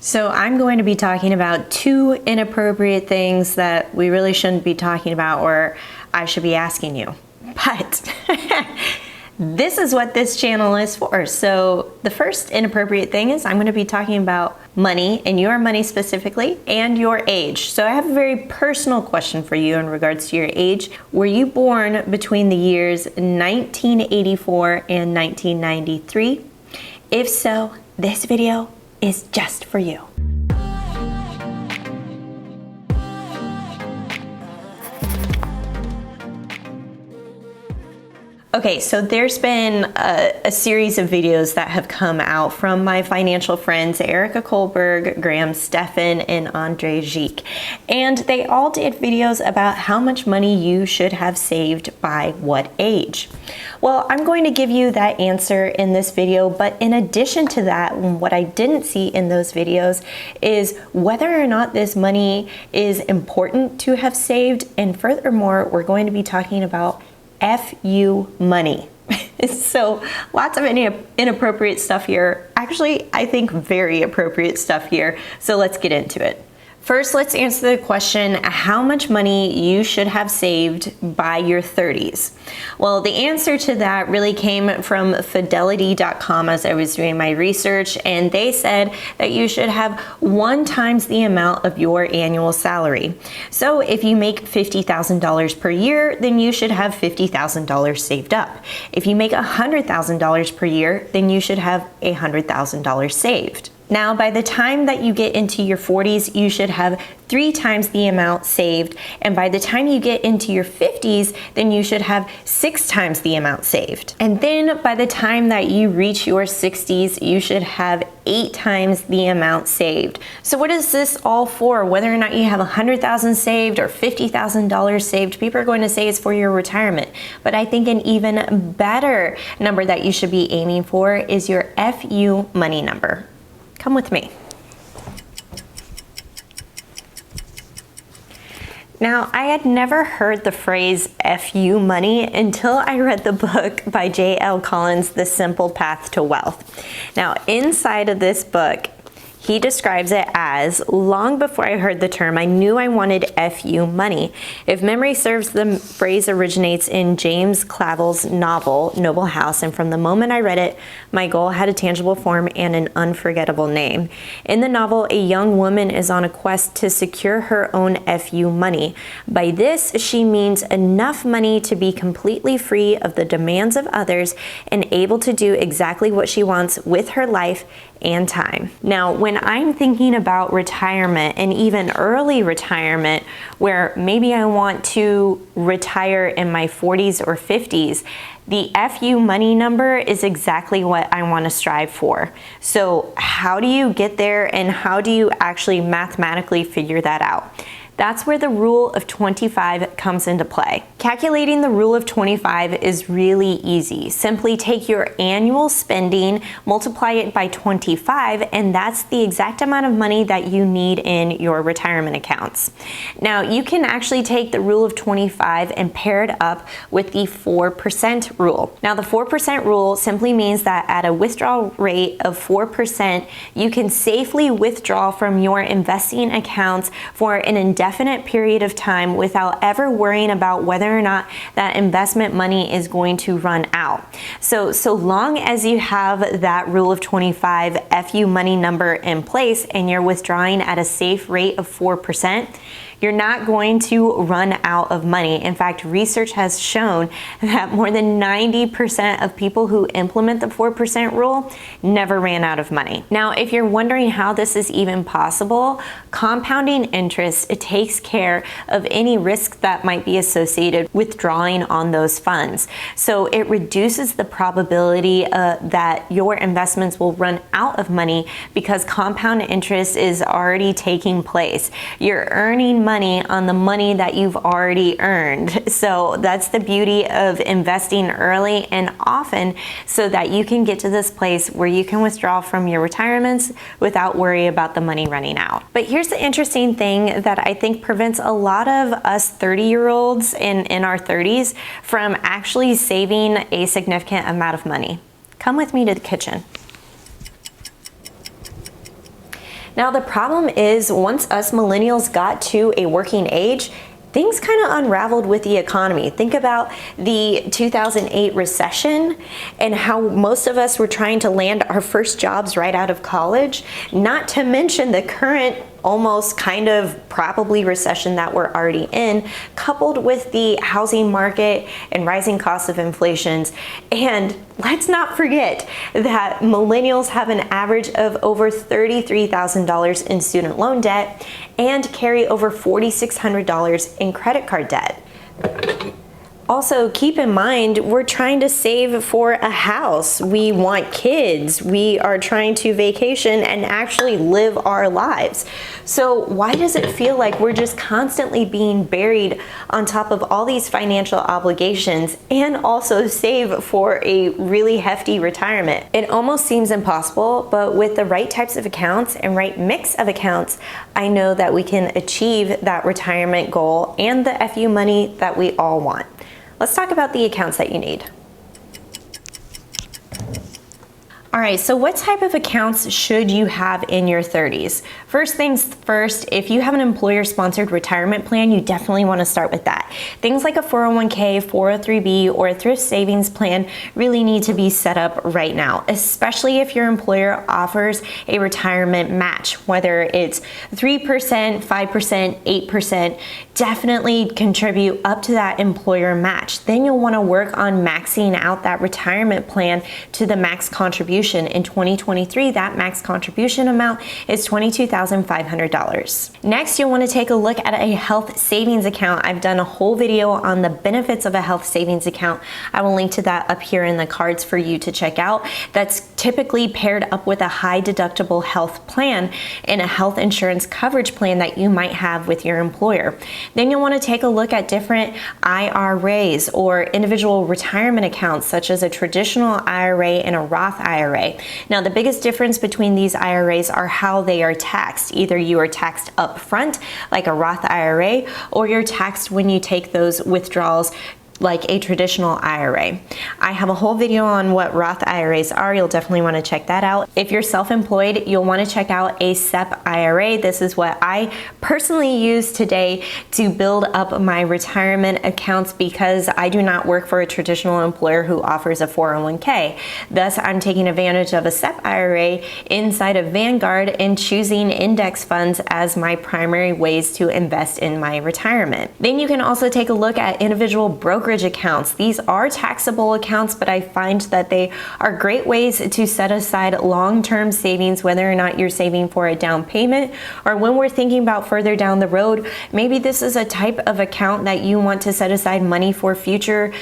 So I'm going to be talking about two inappropriate things that we really shouldn't be talking about, or I should be asking you. But this is what this channel is for. So the first inappropriate thing is I'm going to be talking about money, and your money specifically, and your age. So I have a very personal question for you in regards to your age. Were you born between the years 1984 and 1993? If so, this video is just for you. Okay, so there's been a series of videos that have come out from my financial friends, Erica Kohlberg, Graham Stephan, and Andre Giek. And they all did videos about how much money you should have saved by what age. Well, I'm going to give you that answer in this video, but in addition to that, what I didn't see in those videos is whether or not this money is important to have saved. And furthermore, we're going to be talking about FU money. So lots of inappropriate stuff here. Actually, I think very appropriate stuff here. So let's get into it. First, let's answer the question, how much money you should have saved by your 30s. Well, the answer to that really came from fidelity.com as I was doing my research, and they said that you should have 1 times the amount of your annual salary. So if you make $50,000 per year, then you should have $50,000 saved up. If you make $100,000 per year, then you should have $100,000 saved. Now, by the time that you get into your 40s, you should have 3 times the amount saved. And by the time you get into your 50s, then you should have 6 times the amount saved. And then by the time that you reach your 60s, you should have 8 times the amount saved. So what is this all for? Whether or not you have $100,000 saved or $50,000 saved, people are going to say it's for your retirement. But I think an even better number that you should be aiming for is your FU money number. Come with me. Now, I had never heard the phrase FU money until I read the book by J.L. Collins, The Simple Path to Wealth. Now, inside of this book, he describes it as, long before I heard the term, I knew I wanted FU money. If memory serves, the phrase originates in James Clavell's novel, Noble House, and from the moment I read it, my goal had a tangible form and an unforgettable name. In the novel, a young woman is on a quest to secure her own FU money. By this, she means enough money to be completely free of the demands of others and able to do exactly what she wants with her life and time. Now, when I'm thinking about retirement and even early retirement, where maybe I want to retire in my 40s or 50s, the FU money number is exactly what I want to strive for. So how do you get there, and how do you actually mathematically figure that out? That's where the rule of 25 comes into play. Calculating the rule of 25 is really easy. Simply take your annual spending, multiply it by 25, and that's the exact amount of money that you need in your retirement accounts. Now, you can actually take the rule of 25 and pair it up with the 4% rule. Now, the 4% rule simply means that at a withdrawal rate of 4%, you can safely withdraw from your investing accounts for an indefinite period of time without ever worrying about whether or not that investment money is going to run out. So long as you have that rule of 25 FU money number in place and you're withdrawing at a safe rate of 4%, you're not going to run out of money. In fact, research has shown that more than 90% of people who implement the 4% rule never ran out of money. Now, if you're wondering how this is even possible, compounding interest, it takes care of any risk that might be associated with drawing on those funds. So it reduces the probability that your investments will run out of money because compound interest is already taking place. You're earning money on the money that you've already earned. So that's the beauty of investing early and often, so that you can get to this place where you can withdraw from your retirements without worry about the money running out. But here's the interesting thing that I think prevents a lot of us 30-year-olds in our 30s from actually saving a significant amount of money. Come with me to the kitchen. Now the problem is, once us millennials got to a working age, things kind of unraveled with the economy. Think about the 2008 recession and how most of us were trying to land our first jobs right out of college, not to mention the current almost kind of probably recession that we're already in, coupled with the housing market and rising costs of inflations. And let's not forget that millennials have an average of over $33,000 in student loan debt and carry over $4,600 in credit card debt. Also, keep in mind, we're trying to save for a house. We want kids. We are trying to vacation and actually live our lives. So why does it feel like we're just constantly being buried on top of all these financial obligations and also save for a really hefty retirement? It almost seems impossible, but with the right types of accounts and right mix of accounts, I know that we can achieve that retirement goal and the FU money that we all want. Let's talk about the accounts that you need. All right, so what type of accounts should you have in your 30s? First things first, if you have an employer-sponsored retirement plan, you definitely want to start with that. Things like a 401k, 403b, or a thrift savings plan really need to be set up right now, especially if your employer offers a retirement match, whether it's 3%, 5%, 8%, definitely contribute up to that employer match. Then you'll want to work on maxing out that retirement plan to the max contribution. In 2023, that max contribution amount is $22,500. Next, you'll want to take a look at a health savings account. I've done a whole video on the benefits of a health savings account. I will link to that up here in the cards for you to check out. That's typically paired up with a high deductible health plan and a health insurance coverage plan that you might have with your employer. Then you'll want to take a look at different IRAs or individual retirement accounts, such as a traditional IRA and a Roth IRA. Now, the biggest difference between these IRAs are how they are taxed. Either you are taxed up front, like a Roth IRA, or you're taxed when you take those withdrawals like a traditional IRA. I have a whole video on what Roth IRAs are. You'll definitely want to check that out. If you're self-employed, you'll want to check out a SEP IRA. This is what I personally use today to build up my retirement accounts because I do not work for a traditional employer who offers a 401k. Thus, I'm taking advantage of a SEP IRA inside of Vanguard and choosing index funds as my primary ways to invest in my retirement. Then you can also take a look at individual brokerage accounts. These are taxable accounts, but I find that they are great ways to set aside long-term savings, whether or not you're saving for a down payment or when we're thinking about further down the road. Maybe this is a type of account that you want to set aside money for future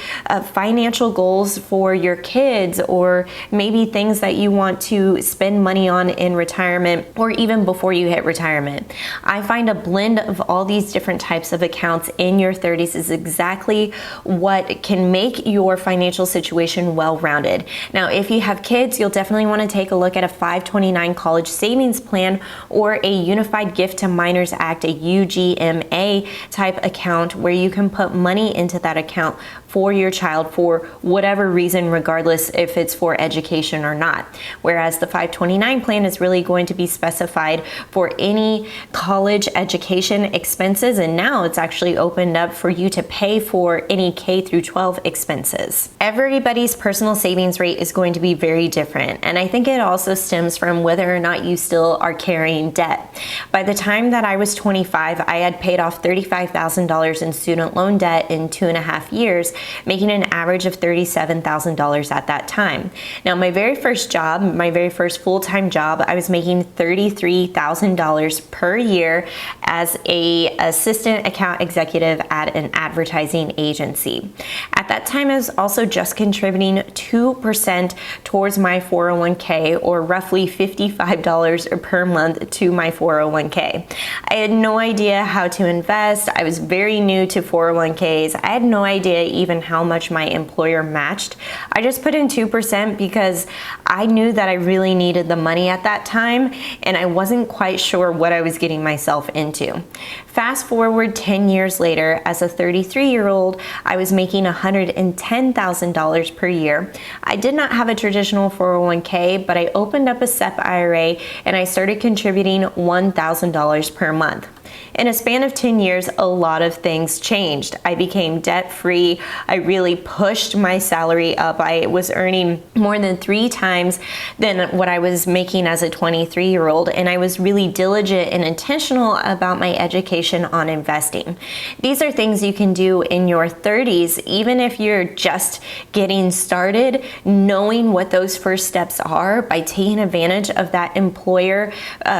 financial goals for your kids, or maybe things that you want to spend money on in retirement or even before you hit retirement. I find a blend of all these different types of accounts in your 30s is exactly what can make your financial situation well-rounded. Now, if you have kids, you'll definitely want to take a look at a 529 college savings plan or a Unified Gift to Minors Act, a UGMA type account where you can put money into that account for your child for whatever reason, regardless if it's for education or not. Whereas the 529 plan is really going to be specified for any college education expenses, and now it's actually opened up for you to pay for any K through 12 expenses. Everybody's personal savings rate is going to be very different, and I think it also stems from whether or not you still are carrying debt. By the time that I was 25, I had paid off $35,000 in student loan debt in 2.5 years, making an average of $37,000 at that time. Now, my very first job, my very first full-time job, I was making $33,000 per year as an assistant account executive at an advertising agency. At that time, I was also just contributing 2% towards my 401k, or roughly $55 per month to my 401k. I had no idea how to invest. I was very new to 401ks. I had no idea even how much my employer matched. I just put in 2% because I knew that I really needed the money at that time, and I wasn't quite sure what I was getting myself into. Fast forward 10 years later, as a 33-year-old, I was making $110,000 per year. I did not have a traditional 401k, but I opened up a SEP IRA and I started contributing $1,000 per month. In a span of 10 years, a lot of things changed. I became debt-free. I really pushed my salary up. I was earning more than 3 times than what I was making as a 23-year-old, and I was really diligent and intentional about my education on investing. These are things you can do in your 30s, even if you're just getting started. Knowing what those first steps are by taking advantage of that employer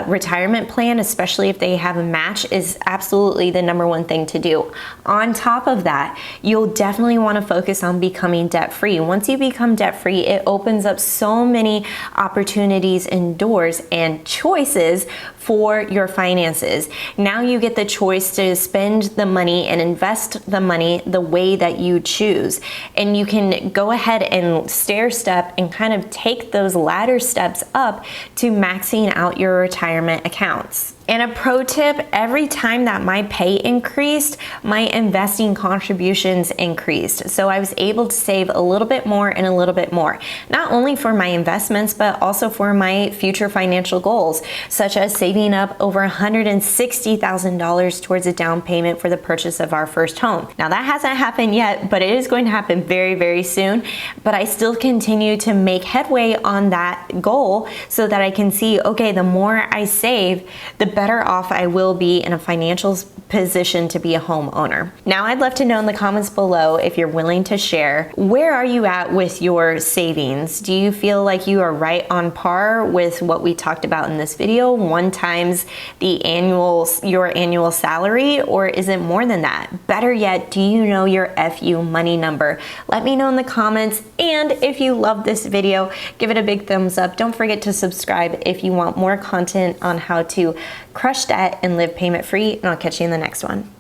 retirement plan, especially if they have a match, is absolutely the number one thing to do. On top of that, you'll definitely want to focus on becoming debt-free. Once you become debt-free, it opens up so many opportunities and doors and choices for your finances. Now you get the choice to spend the money and invest the money the way that you choose. And you can go ahead and stair step and kind of take those ladder steps up to maxing out your retirement accounts. And a pro tip, every time that my pay increased, my investing contributions increased. So I was able to save a little bit more and a little bit more, not only for my investments, but also for my future financial goals, such as saving up over $160,000 towards a down payment for the purchase of our first home. Now that hasn't happened yet, but it is going to happen very, very soon. But I still continue to make headway on that goal so that I can see, okay, the more I save, the better off I will be in a financial position to be a homeowner. Now I'd love to know in the comments below, if you're willing to share, where are you at with your savings? Do you feel like you are right on par with what we talked about in this video, 1 times your annual salary, or is it more than that? Better yet, do you know your FU money number? Let me know in the comments, and if you love this video, give it a big thumbs up. Don't forget to subscribe if you want more content on how to crush debt and live payment free, and I'll catch you in the next one.